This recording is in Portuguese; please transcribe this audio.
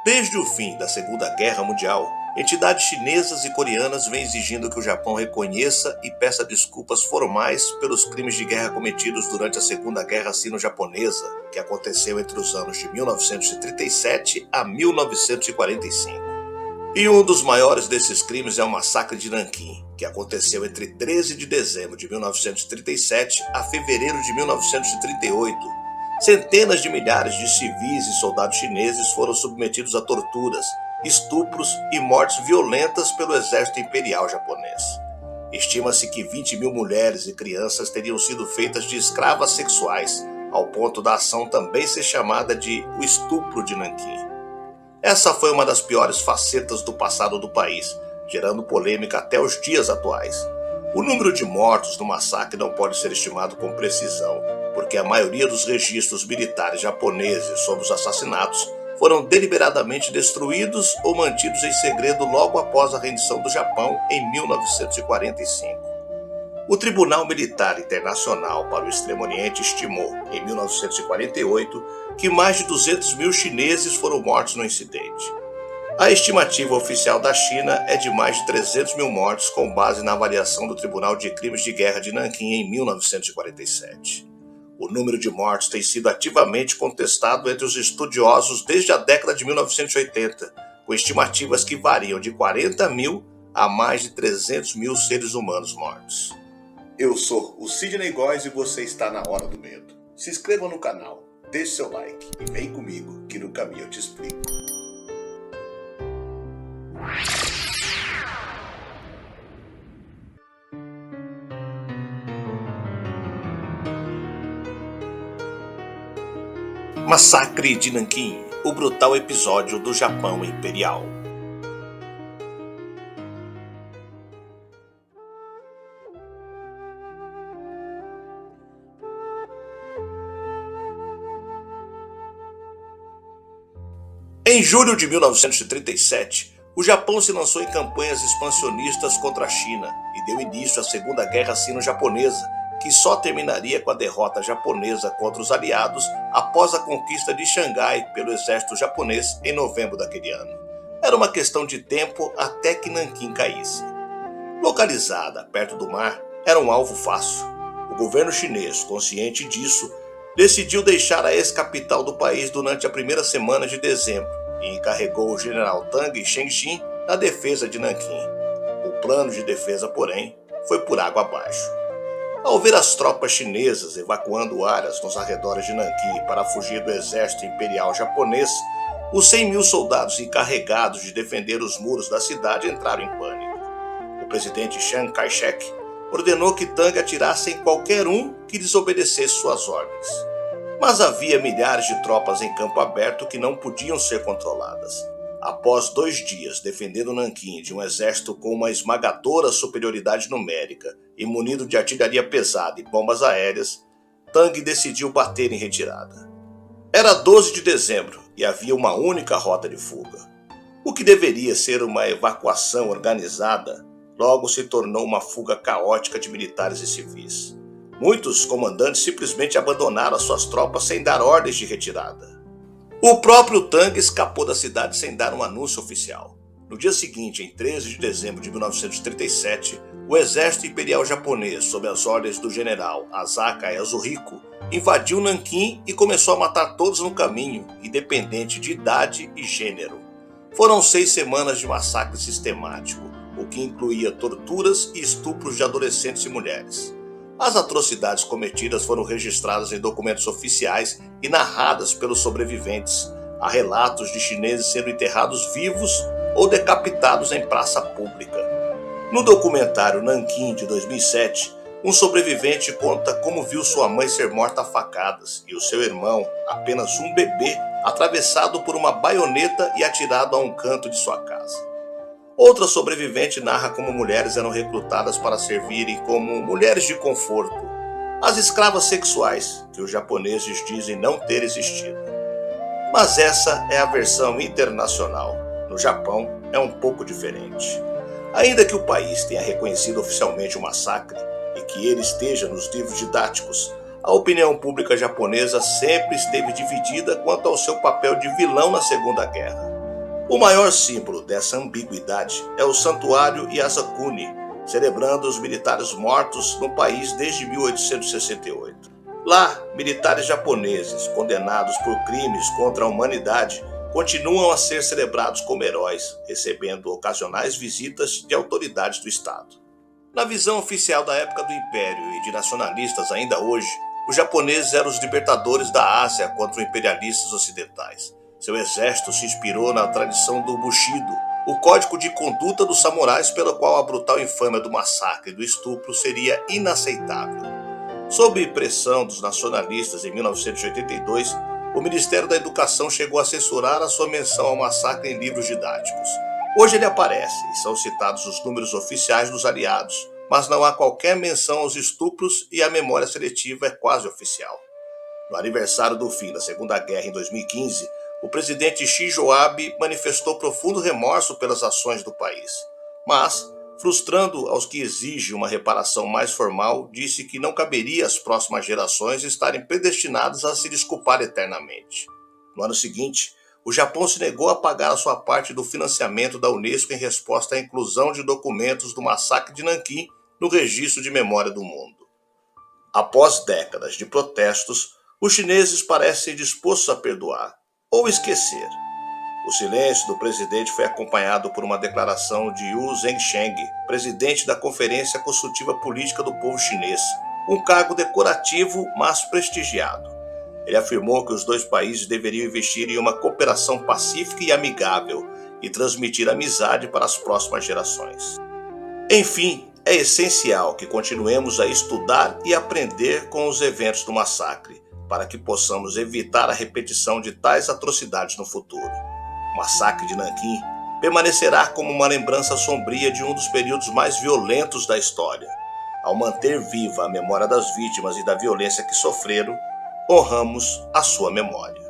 Desde o fim da Segunda Guerra Mundial, entidades chinesas e coreanas vêm exigindo que o Japão reconheça e peça desculpas formais pelos crimes de guerra cometidos durante a Segunda Guerra Sino-Japonesa, que aconteceu entre os anos de 1937 a 1945. E um dos maiores desses crimes é o massacre de Nanquim, que aconteceu entre 13 de dezembro de 1937 a fevereiro de 1938. Centenas de milhares de civis e soldados chineses foram submetidos a torturas, estupros e mortes violentas pelo exército imperial japonês. Estima-se que 20 mil mulheres e crianças teriam sido feitas de escravas sexuais, ao ponto da ação também ser chamada de o estupro de Nanquim. Essa foi uma das piores facetas do passado do país, gerando polêmica até os dias atuais. O número de mortos no massacre não pode ser estimado com precisão, porque a maioria dos registros militares japoneses sobre os assassinatos foram deliberadamente destruídos ou mantidos em segredo logo após a rendição do Japão em 1945. O Tribunal Militar Internacional para o Extremo Oriente estimou, em 1948, que mais de 200 mil chineses foram mortos no incidente. A estimativa oficial da China é de mais de 300 mil mortos com base na avaliação do Tribunal de Crimes de Guerra de Nanquim em 1947. O número de mortos tem sido ativamente contestado entre os estudiosos desde a década de 1980, com estimativas que variam de 40 mil a mais de 300 mil seres humanos mortos. Eu sou o Sidney Góes e você está na Hora do Medo. Se inscreva no canal, deixe seu like e vem comigo que no caminho eu te explico. Massacre de Nanquim, o brutal episódio do Japão Imperial. Em julho de 1937, o Japão se lançou em campanhas expansionistas contra a China e deu início à Segunda Guerra Sino-Japonesa, que só terminaria com a derrota japonesa contra os aliados após a conquista de Xangai pelo exército japonês em novembro daquele ano. Era uma questão de tempo até que Nanquim caísse. Localizada perto do mar, era um alvo fácil. O governo chinês, consciente disso, decidiu deixar a ex-capital do país durante a primeira semana de dezembro e encarregou o general Tang Xinjin na defesa de Nanquim. O plano de defesa, porém, foi por água abaixo. Ao ver as tropas chinesas evacuando áreas nos arredores de Nanquim para fugir do exército imperial japonês, os 100 mil soldados encarregados de defender os muros da cidade entraram em pânico. O presidente Chiang Kai-shek ordenou que Tang atirasse em qualquer um que desobedecesse suas ordens. Mas havia milhares de tropas em campo aberto que não podiam ser controladas. Após 2 dias defendendo Nanquim de um exército com uma esmagadora superioridade numérica e munido de artilharia pesada e bombas aéreas, Tang decidiu bater em retirada. Era 12 de dezembro e havia uma única rota de fuga. O que deveria ser uma evacuação organizada, logo se tornou uma fuga caótica de militares e civis. Muitos comandantes simplesmente abandonaram as suas tropas sem dar ordens de retirada. O próprio Tang escapou da cidade sem dar um anúncio oficial. No dia seguinte, em 13 de dezembro de 1937, o exército imperial japonês, sob as ordens do general Asaka Yasuhiko, invadiu Nanquim e começou a matar todos no caminho, independente de idade e gênero. Foram 6 semanas de massacre sistemático, o que incluía torturas e estupros de adolescentes e mulheres. As atrocidades cometidas foram registradas em documentos oficiais e narradas pelos sobreviventes. Há relatos de chineses sendo enterrados vivos ou decapitados em praça pública. No documentário Nanquim de 2007, um sobrevivente conta como viu sua mãe ser morta a facadas e o seu irmão, apenas um bebê, atravessado por uma baioneta e atirado a um canto de sua casa. Outra sobrevivente narra como mulheres eram recrutadas para servirem como mulheres de conforto, as escravas sexuais, que os japoneses dizem não ter existido. Mas essa é a versão internacional. No Japão é um pouco diferente. Ainda que o país tenha reconhecido oficialmente o massacre e que ele esteja nos livros didáticos, a opinião pública japonesa sempre esteve dividida quanto ao seu papel de vilão na Segunda Guerra. O maior símbolo dessa ambiguidade é o Santuário Yasukuni, celebrando os militares mortos no país desde 1868. Lá, militares japoneses condenados por crimes contra a humanidade continuam a ser celebrados como heróis, recebendo ocasionais visitas de autoridades do Estado. Na visão oficial da época do Império e de nacionalistas ainda hoje, os japoneses eram os libertadores da Ásia contra os imperialistas ocidentais. Seu exército se inspirou na tradição do Bushido, o código de conduta dos samurais pelo qual a brutal infâmia do massacre e do estupro seria inaceitável. Sob pressão dos nacionalistas em 1982, o Ministério da Educação chegou a censurar a sua menção ao massacre em livros didáticos. Hoje ele aparece e são citados os números oficiais dos aliados, mas não há qualquer menção aos estupros e a memória seletiva é quase oficial. No aniversário do fim da Segunda Guerra em 2015, o presidente Shinzo Abe manifestou profundo remorso pelas ações do país, mas, frustrando aos que exigem uma reparação mais formal, disse que não caberia às próximas gerações estarem predestinadas a se desculpar eternamente. No ano seguinte, o Japão se negou a pagar a sua parte do financiamento da Unesco em resposta à inclusão de documentos do massacre de Nanquim no registro de memória do mundo. Após décadas de protestos, os chineses parecem dispostos a perdoar ou esquecer. O silêncio do presidente foi acompanhado por uma declaração de Yu Zhengsheng, presidente da Conferência Consultiva Política do Povo Chinês, um cargo decorativo, mas prestigiado. Ele afirmou que os dois países deveriam investir em uma cooperação pacífica e amigável e transmitir amizade para as próximas gerações. Enfim, é essencial que continuemos a estudar e aprender com os eventos do massacre, para que possamos evitar a repetição de tais atrocidades no futuro. O massacre de Nanquim permanecerá como uma lembrança sombria de um dos períodos mais violentos da história. Ao manter viva a memória das vítimas e da violência que sofreram, honramos a sua memória.